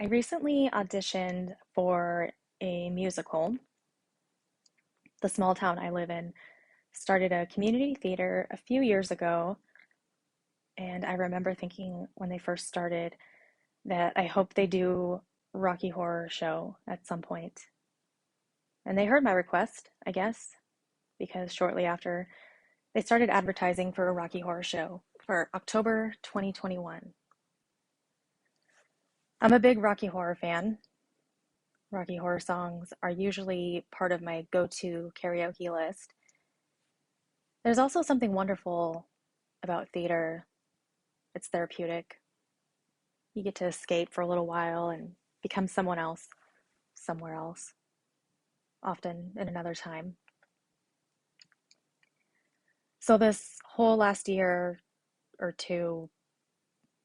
I recently auditioned for a musical. The small town I live in started a community theater a few years ago, and I remember thinking when they first started that I hope they do Rocky Horror Show at some point. And they heard my request, I guess, because shortly after they started advertising for a Rocky Horror Show for October 2021. I'm a big Rocky Horror fan. Rocky Horror songs are usually part of my go-to karaoke list. There's also something wonderful about theater. It's therapeutic. You get to escape for a little while and become someone else, somewhere else, often in another time. So this whole last year or two,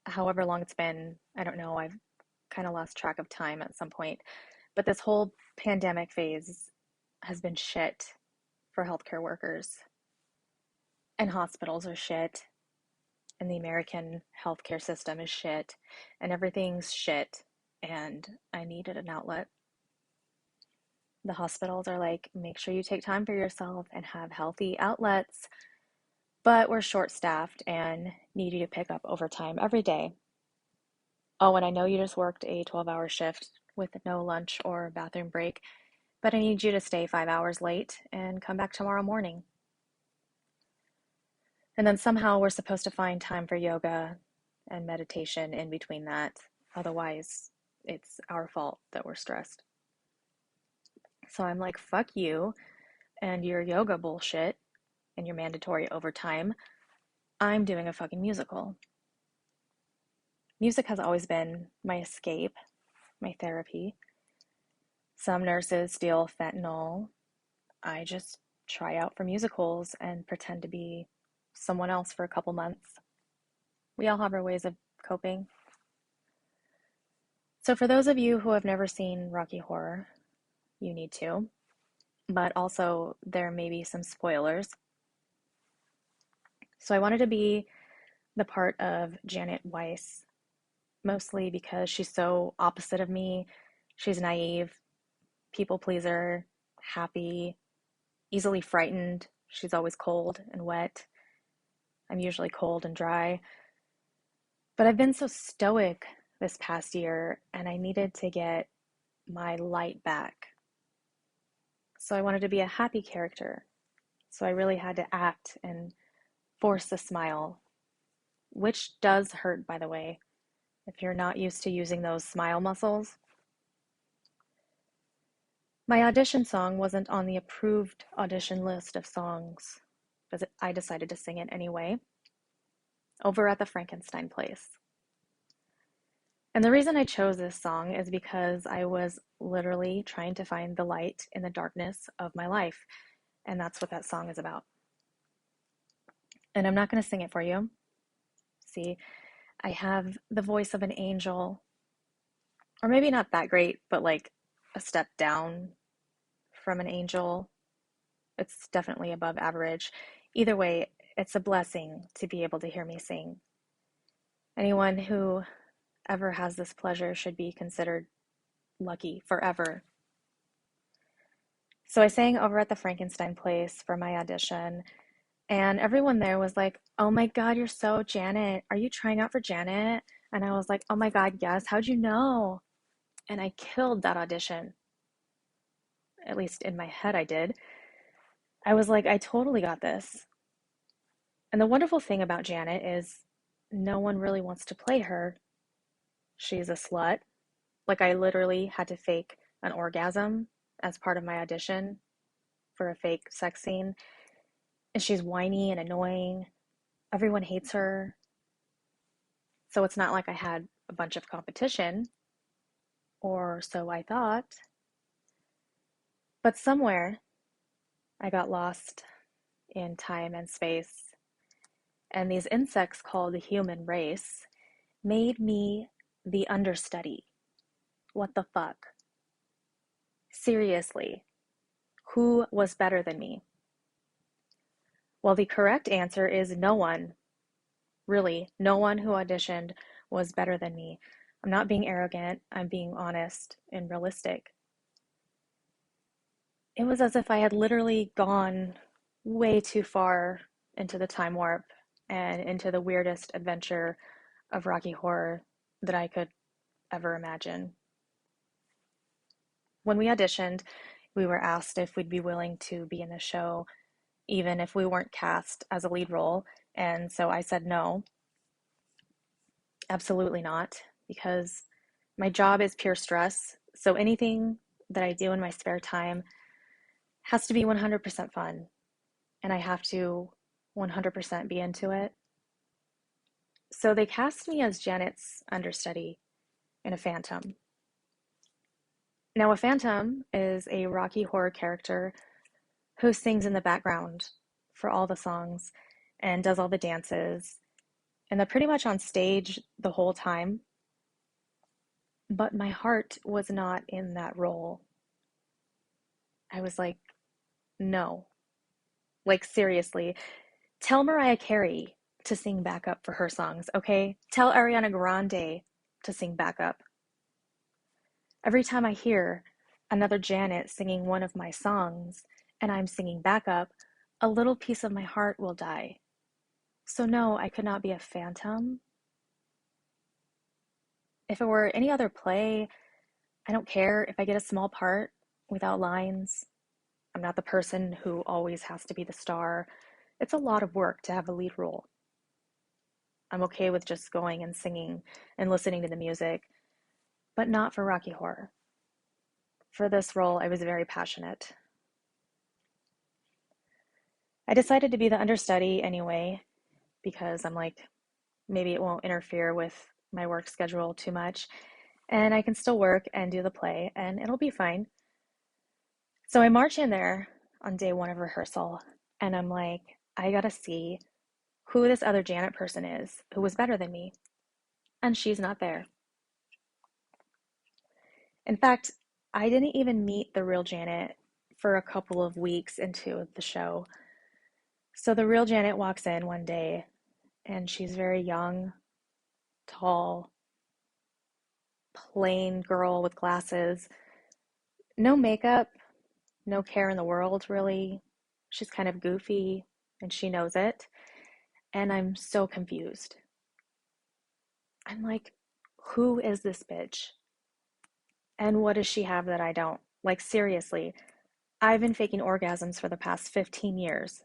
however long it's been, I don't know, I've kind of lost track of time at some point, but this whole pandemic phase has been shit for healthcare workers. And hospitals are shit, and the American healthcare system is shit, and everything's shit, and I needed an outlet. The hospitals are like, make sure you take time for yourself and have healthy outlets, but we're short-staffed and need you to pick up overtime every day. Oh, and I know you just worked a 12-hour shift with no lunch or bathroom break, but I need you to stay 5 hours late and come back tomorrow morning. And then somehow we're supposed to find time for yoga and meditation in between that. Otherwise, it's our fault that we're stressed. So I'm like, fuck you and your yoga bullshit and your mandatory overtime. I'm doing a fucking musical. Music has always been my escape, my therapy. Some nurses steal fentanyl. I just try out for musicals and pretend to be someone else for a couple months. We all have our ways of coping. So for those of you who have never seen Rocky Horror, you need to, but also there may be some spoilers. So I wanted to be the part of Janet Weiss, mostly because she's so opposite of me. She's naive, people pleaser, happy, easily frightened. She's always cold and wet. I'm usually cold and dry. But I've been so stoic this past year, and I needed to get my light back. So I wanted to be a happy character. So I really had to act and force a smile, which does hurt, by the way, if you're not used to using those smile muscles. My audition song wasn't on the approved audition list of songs, but I decided to sing it anyway, over at the Frankenstein place. And the reason I chose this song is because I was literally trying to find the light in the darkness of my life, and that's what that song is about. And I'm not going to sing it for you. See, I have the voice of an angel, or maybe not that great, but like a step down from an angel. It's definitely above average. Either way, it's a blessing to be able to hear me sing. Anyone who ever has this pleasure should be considered lucky forever. So I sang over at the Frankenstein place for my audition, and everyone there was like, oh my God, you're so Janet. Are you trying out for Janet? And I was like, oh my God, yes. How'd you know? And I killed that audition. At least in my head, I did. I was like, I totally got this. And the wonderful thing about Janet is no one really wants to play her. She's a slut. Like, I literally had to fake an orgasm as part of my audition for a fake sex scene. And she's whiny and annoying. Everyone hates her. So it's not like I had a bunch of competition, or so I thought. But somewhere I got lost in time and space. And these insects called the human race made me the understudy. What the fuck? Seriously, who was better than me? Well, the correct answer is no one. Really, no one who auditioned was better than me. I'm not being arrogant, I'm being honest and realistic. It was as if I had literally gone way too far into the time warp and into the weirdest adventure of Rocky Horror that I could ever imagine. When we auditioned, we were asked if we'd be willing to be in the show, even if we weren't cast as a lead role. And so I said no, absolutely not, because my job is pure stress. So anything that I do in my spare time has to be 100% fun, and I have to 100% be into it. So they cast me as Janet's understudy in a phantom. Now, a phantom is a Rocky Horror character who sings in the background for all the songs and does all the dances, and they're pretty much on stage the whole time. But my heart was not in that role. I was like, no. Like, seriously, tell Mariah Carey to sing backup for her songs, okay? Tell Ariana Grande to sing backup. Every time I hear another Janet singing one of my songs and I'm singing backup, a little piece of my heart will die. So, no, I could not be a phantom. If it were any other play, I don't care if I get a small part without lines. I'm not the person who always has to be the star. It's a lot of work to have a lead role. I'm okay with just going and singing and listening to the music, but not for Rocky Horror. For this role, I was very passionate. I decided to be the understudy anyway, because I'm like, maybe it won't interfere with my work schedule too much, and I can still work and do the play, and it'll be fine. So I march in there on day one of rehearsal, and I'm like, I gotta see who this other Janet person is who was better than me. And she's not there. In fact, I didn't even meet the real Janet for a couple of weeks into the show. So the real Janet walks in one day, and she's very young, tall, plain girl with glasses, no makeup, no care in the world, really. She's kind of goofy, and she knows it. And I'm so confused. I'm like, who is this bitch? And what does she have that I don't? Like, seriously, I've been faking orgasms for the past 15 years.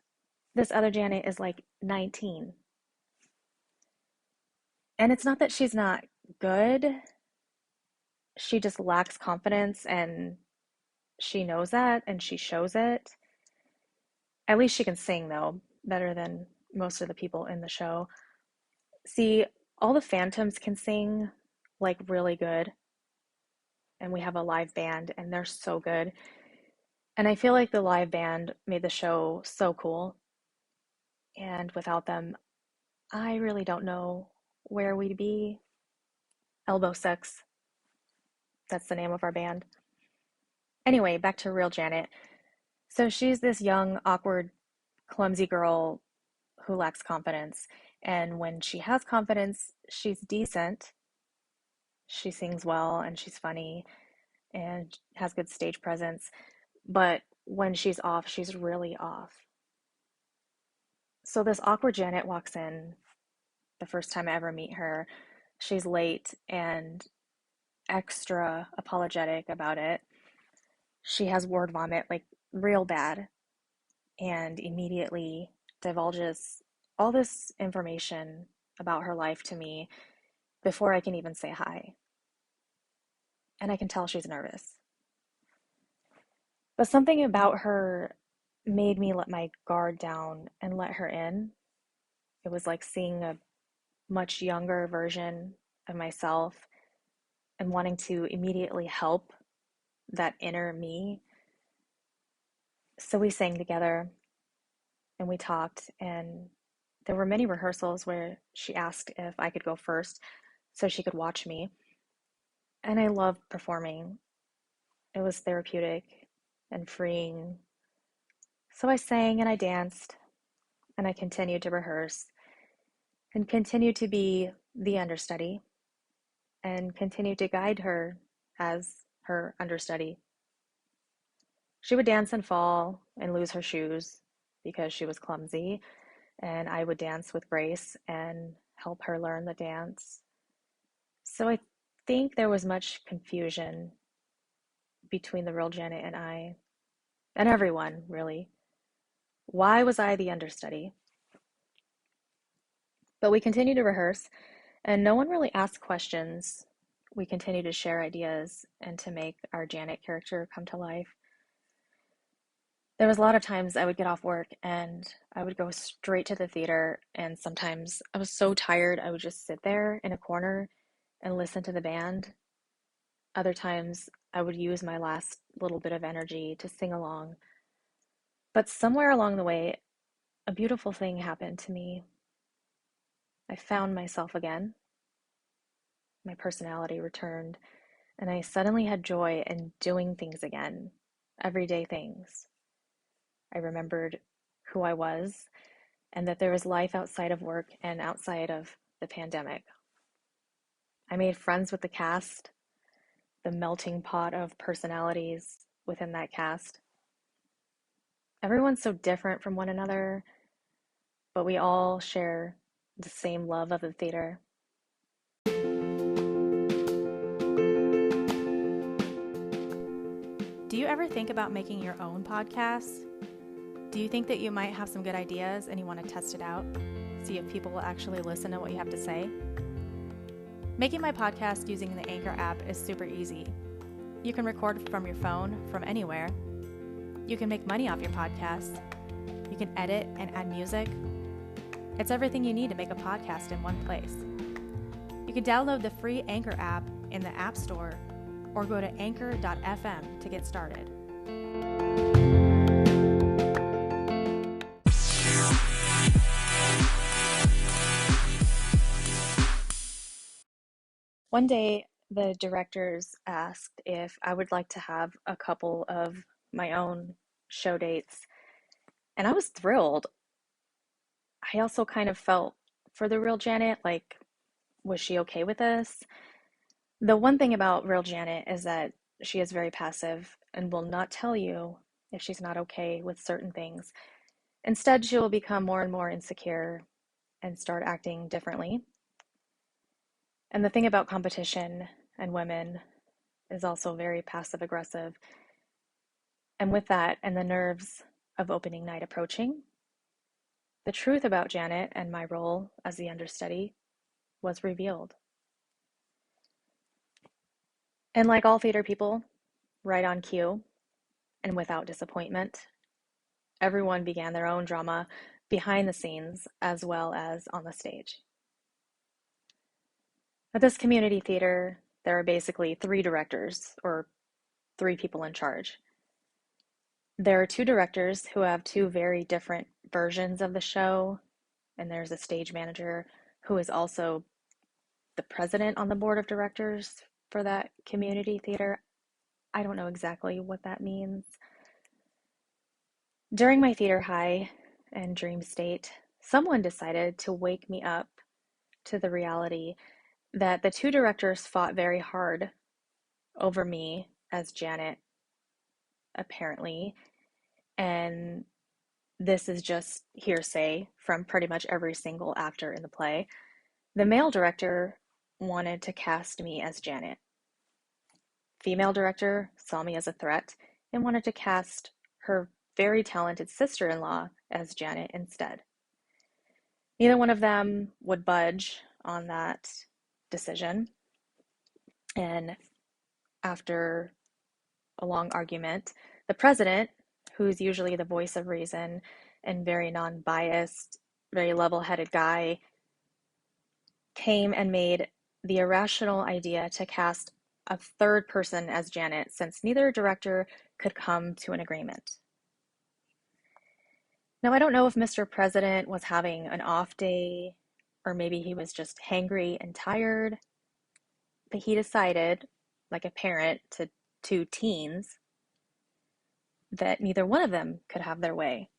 This other Janet is like 19. And it's not that she's not good, she just lacks confidence, and she knows that and she shows it. At least she can sing, though, better than most of the people in the show. See, all the phantoms can sing like really good, and we have a live band, and they're so good. And I feel like the live band made the show so cool. And without them, I really don't know where we'd be. Elbow Six, that's the name of our band. Anyway, back to real Janet. So she's this young, awkward, clumsy girl who lacks confidence. And when she has confidence, she's decent. She sings well and she's funny and has good stage presence. But when she's off, she's really off. So this awkward Janet walks in the first time I ever meet her. She's late and extra apologetic about it. She has word vomit, like real bad, and immediately divulges all this information about her life to me before I can even say hi. And I can tell she's nervous. But something about her made me let my guard down and let her in. It was like seeing a much younger version of myself and wanting to immediately help that inner me. So we sang together and we talked, and there were many rehearsals where she asked if I could go first so she could watch me. And I loved performing. It was therapeutic and freeing. So I sang and I danced and I continued to rehearse and continued to be the understudy. and continued to guide her as her understudy. She would dance and fall and lose her shoes because she was clumsy, and I would dance with grace and help her learn the dance. So I think there was much confusion between the real Janet and I, and everyone, really. Why was I the understudy? But we continued to rehearse, and no one really asked questions. We continued to share ideas and to make our Janet character come to life. There was a lot of times I would get off work and I would go straight to the theater, and sometimes I was so tired I would just sit there in a corner and listen to the band. Other times I would use my last little bit of energy to sing along. But somewhere along the way, a beautiful thing happened to me. I found myself again. My personality returned, and I suddenly had joy in doing things again, everyday things. I remembered who I was and that there was life outside of work and outside of the pandemic. I made friends with the cast, the melting pot of personalities within that cast. Everyone's so different from one another, but we all share the same love of the theater. Do you ever think about making your own podcast? Do you think that you might have some good ideas and you want to test it out? See if people will actually listen to what you have to say? Making my podcast using the Anchor app is super easy. You can record from your phone from anywhere. You can make money off your podcast. You can edit and add music. It's everything you need to make a podcast in one place. You can download the free Anchor app in the App Store or go to anchor.fm to get started. One day, the directors asked if I would like to have a couple of my own show dates, and I was thrilled. I also kind of felt for the real Janet, like, was she okay with this? The one thing about real Janet is that she is very passive and will not tell you if she's not okay with certain things. Instead, she will become more and more insecure and start acting differently. And the thing about competition and women is also very passive aggressive. And with that, and the nerves of opening night approaching, the truth about Janet and my role as the understudy was revealed. And like all theater people, right on cue and without disappointment, everyone began their own drama behind the scenes as well as on the stage. At this community theater, there are basically three directors, or three people in charge. There are two directors who have two very different versions of the show, and there's a stage manager who is also the president on the board of directors for that community theater. I don't know exactly what that means. During my theater high and dream state, someone decided to wake me up to the reality that the two directors fought very hard over me as Janet, apparently, and this is just hearsay from pretty much every single actor in the play. The male director wanted to cast me as Janet. Female director saw me as a threat and wanted to cast her very talented sister-in-law as Janet instead. Neither one of them would budge on that decision, and after a long argument, the president, who's usually the voice of reason and very non-biased, very level-headed guy, came and made the irrational idea to cast a third person as Janet, since neither director could come to an agreement. Now, I don't know if Mr. President was having an off day, or maybe he was just hangry and tired, but he decided, like a parent to two teens, that neither one of them could have their way.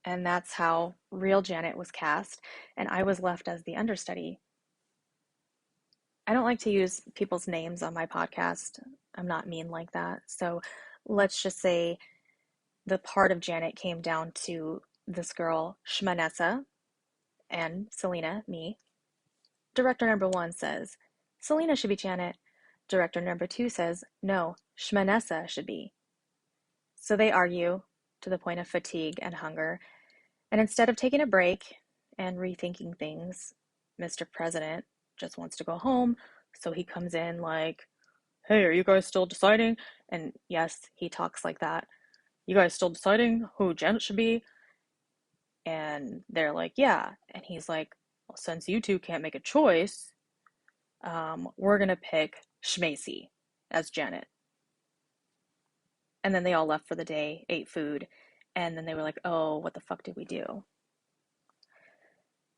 And that's how real Janet was cast, and I was left as the understudy. I don't like to use people's names on my podcast. I'm not mean like that. So let's just say the part of Janet came down to this girl, Shmanessa, and Selena, me. Director number one says, Selena should be Janet. Director number two says, no, Shmanessa should be. So they argue to the point of fatigue and hunger. And instead of taking a break and rethinking things, Mr. President just wants to go home. So he comes in like, hey, are you guys still deciding? And yes, he talks like that. You guys still deciding who Janet should be? And they're like, yeah. And he's like, well, since you two can't make a choice, we're going to pick Shmacy as Janet. And then they all left for the day, ate food, and then they were like, oh, what the fuck did we do?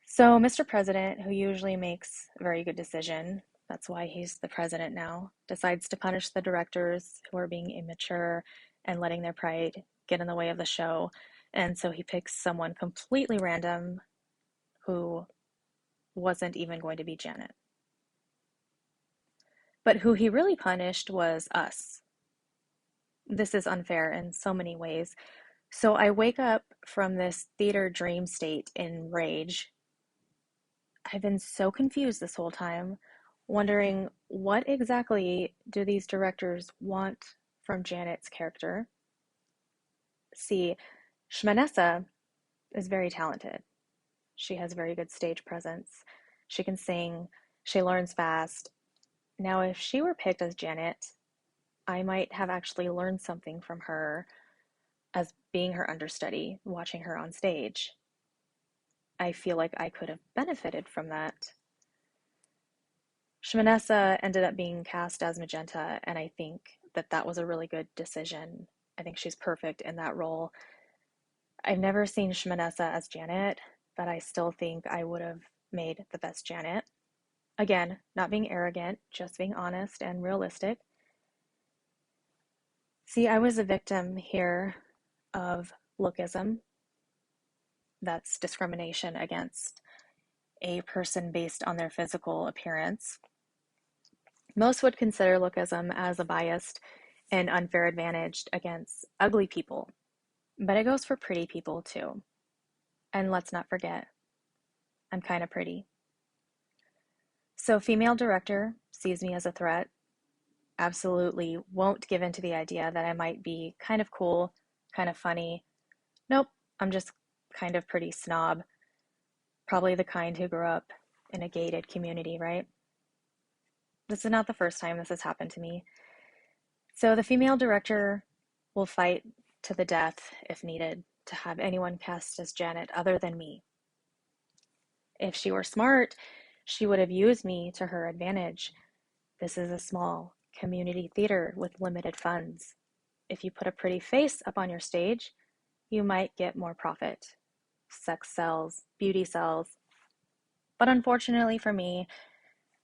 So Mr. President, who usually makes a very good decision, that's why he's the president now, decides to punish the directors who are being immature and letting their pride get in the way of the show. And so he picks someone completely random who wasn't even going to be Janet. But who he really punished was us. This is unfair in so many ways. So I wake up from this theater dream state in rage. I've been so confused this whole time, wondering what exactly do these directors want from Janet's character? See, Shmanessa is very talented. She has very good stage presence. She can sing. She learns fast. Now, if she were picked as Janet, I might have actually learned something from her as being her understudy, watching her on stage. I feel like I could have benefited from that. Shmanessa ended up being cast as Magenta, and I think that that was a really good decision. I think she's perfect in that role. I've never seen Shmanessa as Janet, but I still think I would have made the best Janet. Again, not being arrogant, just being honest and realistic. See, I was a victim here of lookism. That's discrimination against a person based on their physical appearance. Most would consider lookism as a biased and unfair advantage against ugly people, but it goes for pretty people too. And let's not forget, I'm kind of pretty. So, female director sees me as a threat, absolutely won't give in to the idea that I might be kind of cool, kind of funny. Nope, I'm just kind of pretty snob. Probably the kind who grew up in a gated community, right? This is not the first time this has happened to me. So the female director will fight to the death, if needed, to have anyone cast as Janet other than me. If she were smart, she would have used me to her advantage. This is a small community theater with limited funds. If you put a pretty face up on your stage, you might get more profit. Sex sells, beauty sells. But unfortunately for me,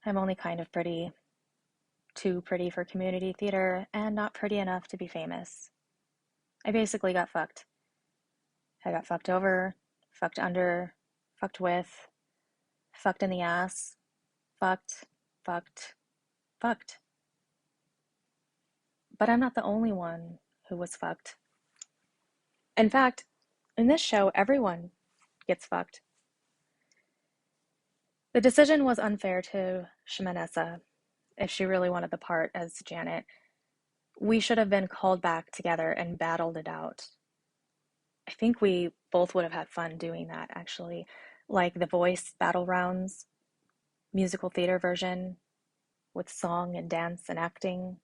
I'm only kind of pretty. Too pretty for community theater and not pretty enough to be famous. I basically got fucked. I got fucked over, fucked under, fucked with, fucked in the ass, fucked, fucked, fucked. But I'm not the only one who was fucked. In fact, in this show, everyone gets fucked. The decision was unfair to Shmanessa if she really wanted the part as Janet. We should have been called back together and battled it out. I think we both would have had fun doing that, actually. Like the voice battle rounds, musical theater version with song and dance and acting.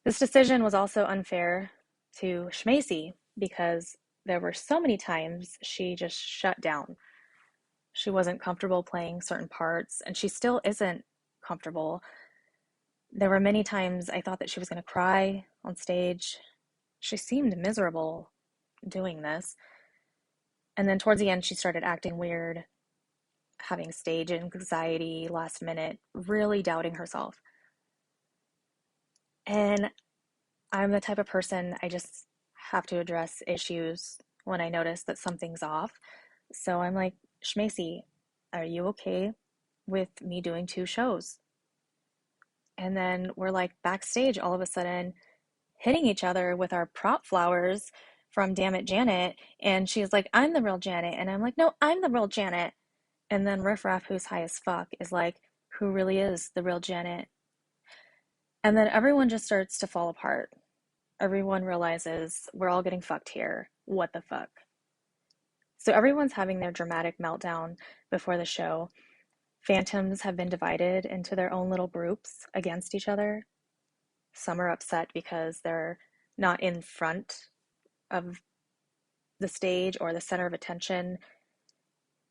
This decision was also unfair to Shmacy because there were so many times she just shut down. She wasn't comfortable playing certain parts, and she still isn't comfortable. There were many times I thought that she was going to cry on stage. She seemed miserable doing this. And then towards the end, she started acting weird, having stage anxiety last minute, really doubting herself. And I'm the type of person, I just have to address issues when I notice that something's off. So I'm like, Shmacy, are you okay? with me doing 2 shows. And then we're like backstage all of a sudden hitting each other with our prop flowers from Damn It Janet. And she's like, I'm the real Janet. And I'm like, no, I'm the real Janet. And then Riff Raff, who's high as fuck, is like, who really is the real Janet? And then everyone just starts to fall apart. Everyone realizes we're all getting fucked here. What the fuck? So everyone's having their dramatic meltdown before the show. Phantoms have been divided into their own little groups against each other. Some are upset because they're not in front of the stage or the center of attention.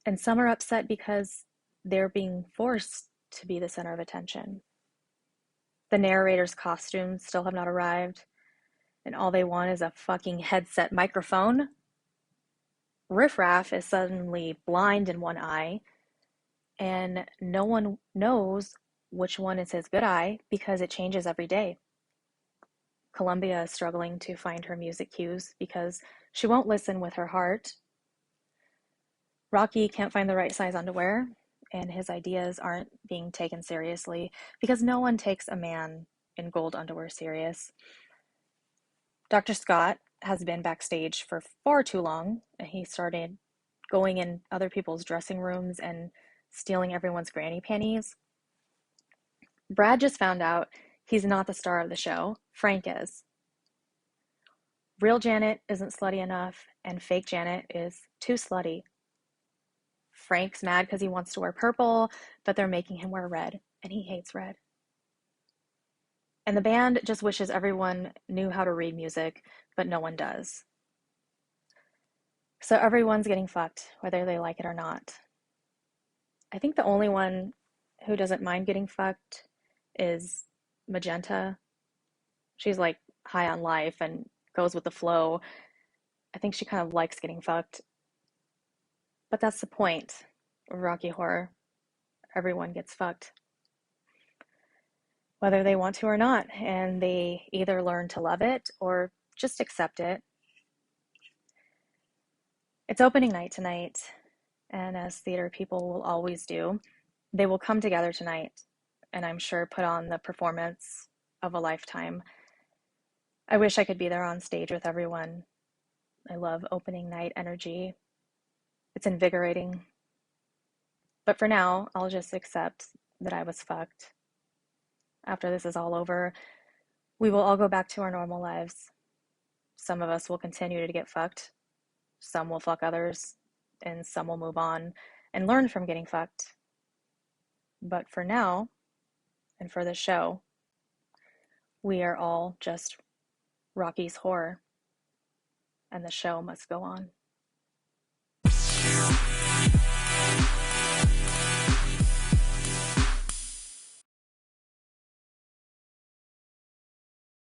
And some are upset because they're being forced to be the center of attention. The narrator's costumes still have not arrived, and all they want is a fucking headset microphone. Riff Raff is suddenly blind in one eye, and no one knows which one is his good eye because it changes every day. Columbia is struggling to find her music cues because she won't listen with her heart. Rocky can't find the right size underwear, and his ideas aren't being taken seriously because no one takes a man in gold underwear serious. Dr. Scott has been backstage for far too long, and he started going in other people's dressing rooms and stealing everyone's granny panties. Brad just found out he's not the star of the show. Frank is. Real Janet isn't slutty enough, and fake Janet is too slutty. Frank's mad because he wants to wear purple, but they're making him wear red, and he hates red. And the band just wishes everyone knew how to read music, but no one does. So everyone's getting fucked, whether they like it or not. I think the only one who doesn't mind getting fucked is Magenta. She's like high on life and goes with the flow. I think she kind of likes getting fucked. But that's the point of Rocky Horror. Everyone gets fucked, whether they want to or not, and they either learn to love it or just accept it. It's opening night tonight, and as theater people will always do, they will come together tonight and I'm sure put on the performance of a lifetime. I wish I could be there on stage with everyone. I love opening night energy. It's invigorating. But for now, I'll just accept that I was fucked. After this is all over, we will all go back to our normal lives. Some of us will continue to get fucked. Some will fuck others, and some will move on and learn from getting fucked. But for now, and for the show, we are all just Rocky's horror, and the show must go on.